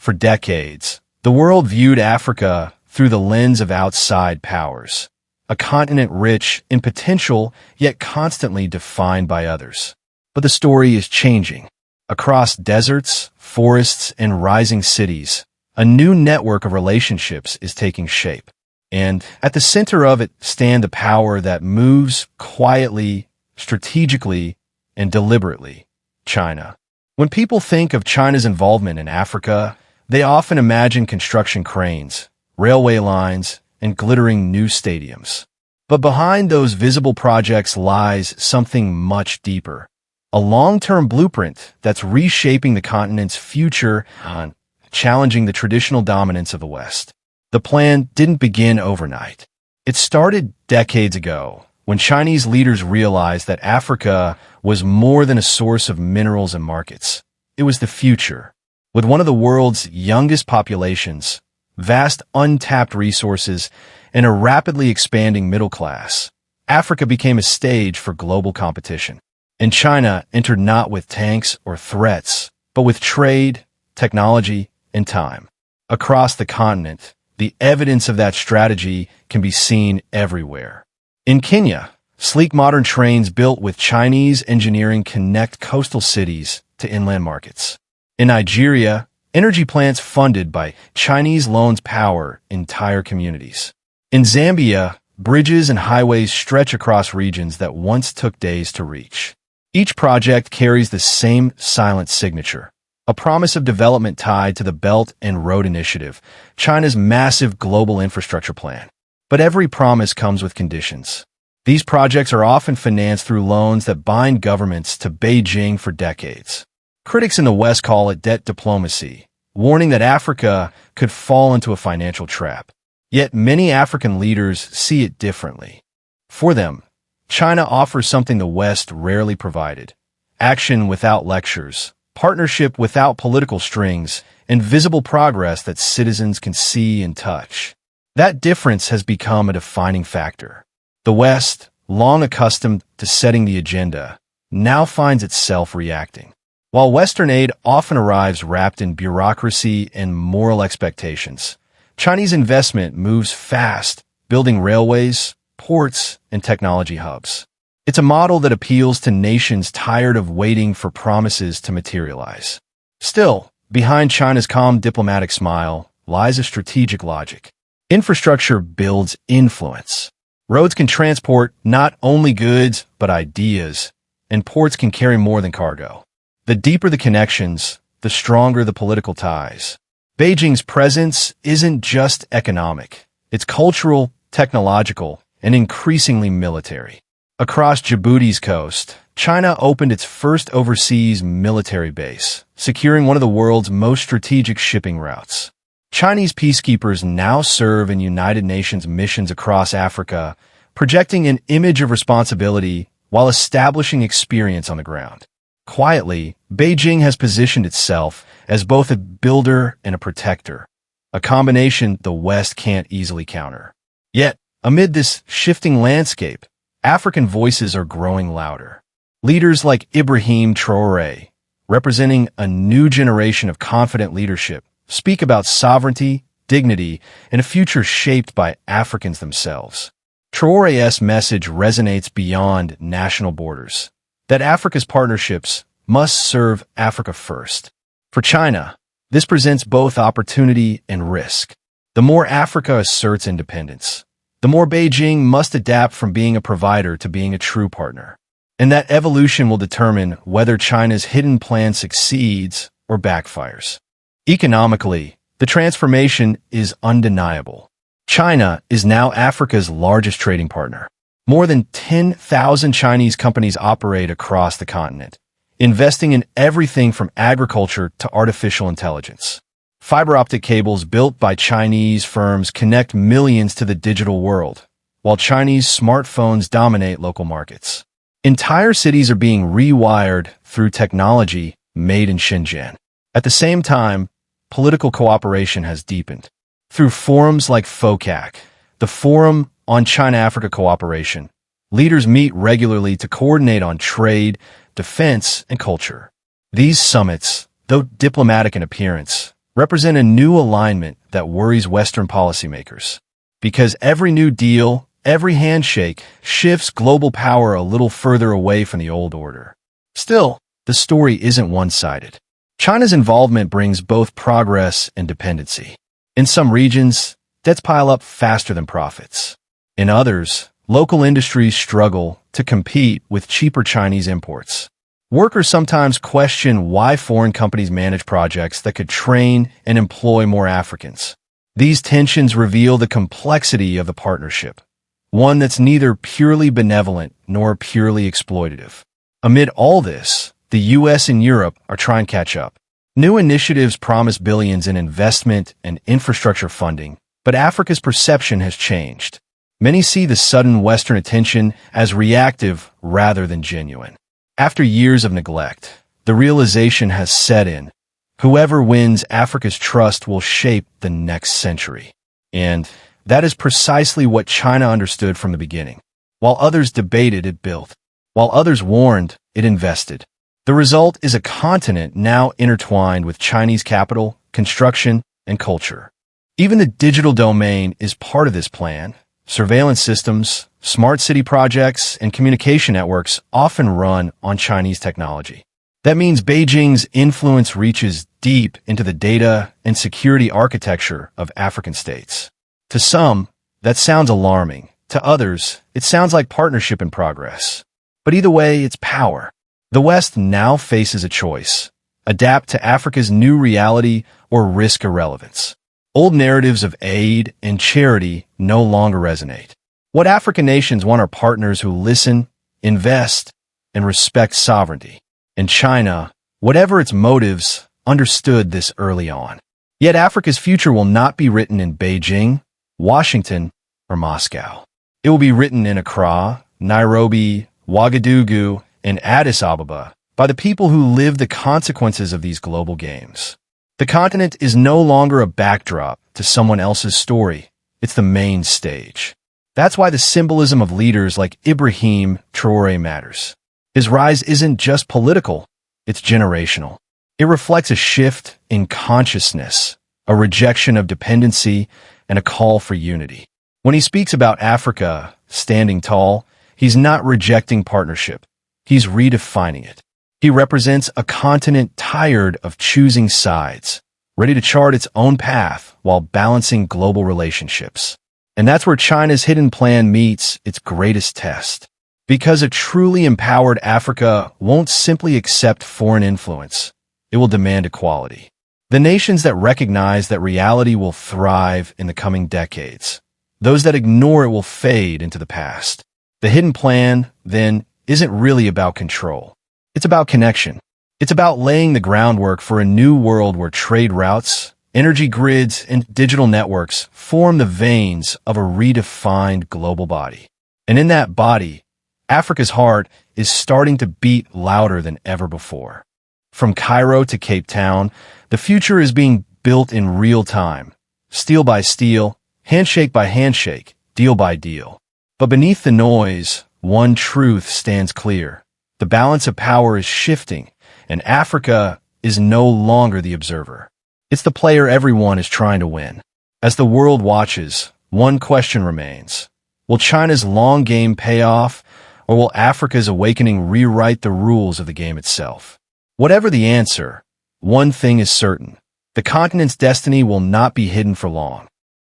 For decades, the world viewed Africa through the lens of outside powers, a continent rich in potential yet constantly defined by others. But the story is changing. Across deserts, forests, and rising cities, a new network of relationships is taking shape. And at the center of it stand the power that moves quietly, strategically, and deliberately: China. When people think of China's involvement in Africa, they often imagine construction cranes, railway lines, and glittering new stadiums. But behind those visible projects lies something much deeper: a long-term blueprint that's reshaping the continent's future and challenging the traditional dominance of the West. The plan didn't begin overnight. It started decades ago, when Chinese leaders realized that Africa was more than a source of minerals and markets. It was the future. With one of the world's youngest populations, vast untapped resources, and a rapidly expanding middle class, Africa became a stage for global competition. And China entered not with tanks or threats, but with trade, technology, and time. Across the continent, the evidence of that strategy can be seen everywhere. In Kenya, sleek modern trains built with Chinese engineering connect coastal cities to inland markets. In Nigeria, energy plants funded by Chinese loans power entire communities. In Zambia, bridges and highways stretch across regions that once took days to reach. Each project carries the same silent signature: a promise of development tied to the Belt and Road Initiative, China's massive global infrastructure plan. But every promise comes with conditions. These projects are often financed through loans that bind governments to Beijing for decades. Critics in the West call it debt diplomacy, warning that Africa could fall into a financial trap. Yet many African leaders see it differently. For them, China offers something the West rarely provided: action without lectures, partnership without political strings, and visible progress that citizens can see and touch. That difference has become a defining factor. The West, long accustomed to setting the agenda, now finds itself reacting. While Western aid often arrives wrapped in bureaucracy and moral expectations, Chinese investment moves fast, building railways, ports, and technology hubs. It's a model that appeals to nations tired of waiting for promises to materialize. Still, behind China's calm diplomatic smile lies a strategic logic. Infrastructure builds influence. Roads can transport not only goods, but ideas, and ports can carry more than cargo. The deeper the connections, the stronger the political ties. Beijing's presence isn't just economic. It's cultural, technological, and increasingly military. Across Djibouti's coast, China opened its first overseas military base, securing one of the world's most strategic shipping routes. Chinese peacekeepers now serve in United Nations missions across Africa, projecting an image of responsibility while establishing experience on the ground. Quietly, Beijing has positioned itself as both a builder and a protector, a combination the West can't easily counter. Yet, amid this shifting landscape, African voices are growing louder. Leaders like Ibrahim Traoré, representing a new generation of confident leadership, speak about sovereignty, dignity, and a future shaped by Africans themselves. Traoré's message resonates beyond national borders, that Africa's partnerships must serve Africa first. For China, this presents both opportunity and risk. The more Africa asserts independence, the more Beijing must adapt from being a provider to being a true partner. And that evolution will determine whether China's hidden plan succeeds or backfires. Economically, the transformation is undeniable. China is now Africa's largest trading partner. More than 10,000 Chinese companies operate across the continent, investing in everything from agriculture to artificial intelligence. Fiber optic cables built by Chinese firms connect millions to the digital world, while Chinese smartphones dominate local markets. Entire cities are being rewired through technology made in Shenzhen. At the same time, political cooperation has deepened. Through forums like FOCAC, the Forum on China-Africa Cooperation, leaders meet regularly to coordinate on trade, defense, and culture. These summits, though diplomatic in appearance, represent a new alignment that worries Western policymakers. Because every new deal, every handshake, shifts global power a little further away from the old order. Still, the story isn't one-sided. China's involvement brings both progress and dependency. In some regions, debts pile up faster than profits. In others, local industries struggle to compete with cheaper Chinese imports. Workers sometimes question why foreign companies manage projects that could train and employ more Africans. These tensions reveal the complexity of the partnership, one that's neither purely benevolent nor purely exploitative. Amid all this, the US and Europe are trying to catch up. New initiatives promise billions in investment and infrastructure funding, but Africa's perception has changed. Many see the sudden Western attention as reactive rather than genuine. After years of neglect, the realization has set in. Whoever wins Africa's trust will shape the next century. And that is precisely what China understood from the beginning. While others debated, it built. While others warned, it invested. The result is a continent now intertwined with Chinese capital, construction, and culture. Even the digital domain is part of this plan. Surveillance systems, smart city projects, and communication networks often run on Chinese technology. That means Beijing's influence reaches deep into the data and security architecture of African states. To some, that sounds alarming. To others, it sounds like partnership in progress. But either way, it's power. The West now faces a choice: adapt to Africa's new reality or risk irrelevance. Old narratives of aid and charity no longer resonate. What African nations want are partners who listen, invest, and respect sovereignty. And China, whatever its motives, understood this early on. Yet Africa's future will not be written in Beijing, Washington, or Moscow. It will be written in Accra, Nairobi, Ouagadougou, and Addis Ababa by the people who live the consequences of these global games. The continent is no longer a backdrop to someone else's story. It's the main stage. That's why the symbolism of leaders like Ibrahim Traoré matters. His rise isn't just political, it's generational. It reflects a shift in consciousness, a rejection of dependency, and a call for unity. When he speaks about Africa standing tall, he's not rejecting partnership. He's redefining it. He represents a continent tired of choosing sides, ready to chart its own path while balancing global relationships. And that's where China's hidden plan meets its greatest test. Because a truly empowered Africa won't simply accept foreign influence, it will demand equality. The nations that recognize that reality will thrive in the coming decades. Those that ignore it will fade into the past. The hidden plan, then, isn't really about control. It's about connection. It's about laying the groundwork for a new world where trade routes, energy grids, and digital networks form the veins of a redefined global body. And in that body, Africa's heart is starting to beat louder than ever before. From Cairo to Cape Town, the future is being built in real time, steel by steel, handshake by handshake, deal by deal. But beneath the noise, one truth stands clear. The balance of power is shifting, and Africa is no longer the observer. It's the player everyone is trying to win. As the world watches, one question remains. Will China's long game pay off, or will Africa's awakening rewrite the rules of the game itself? Whatever the answer, one thing is certain. The continent's destiny will not be hidden for long.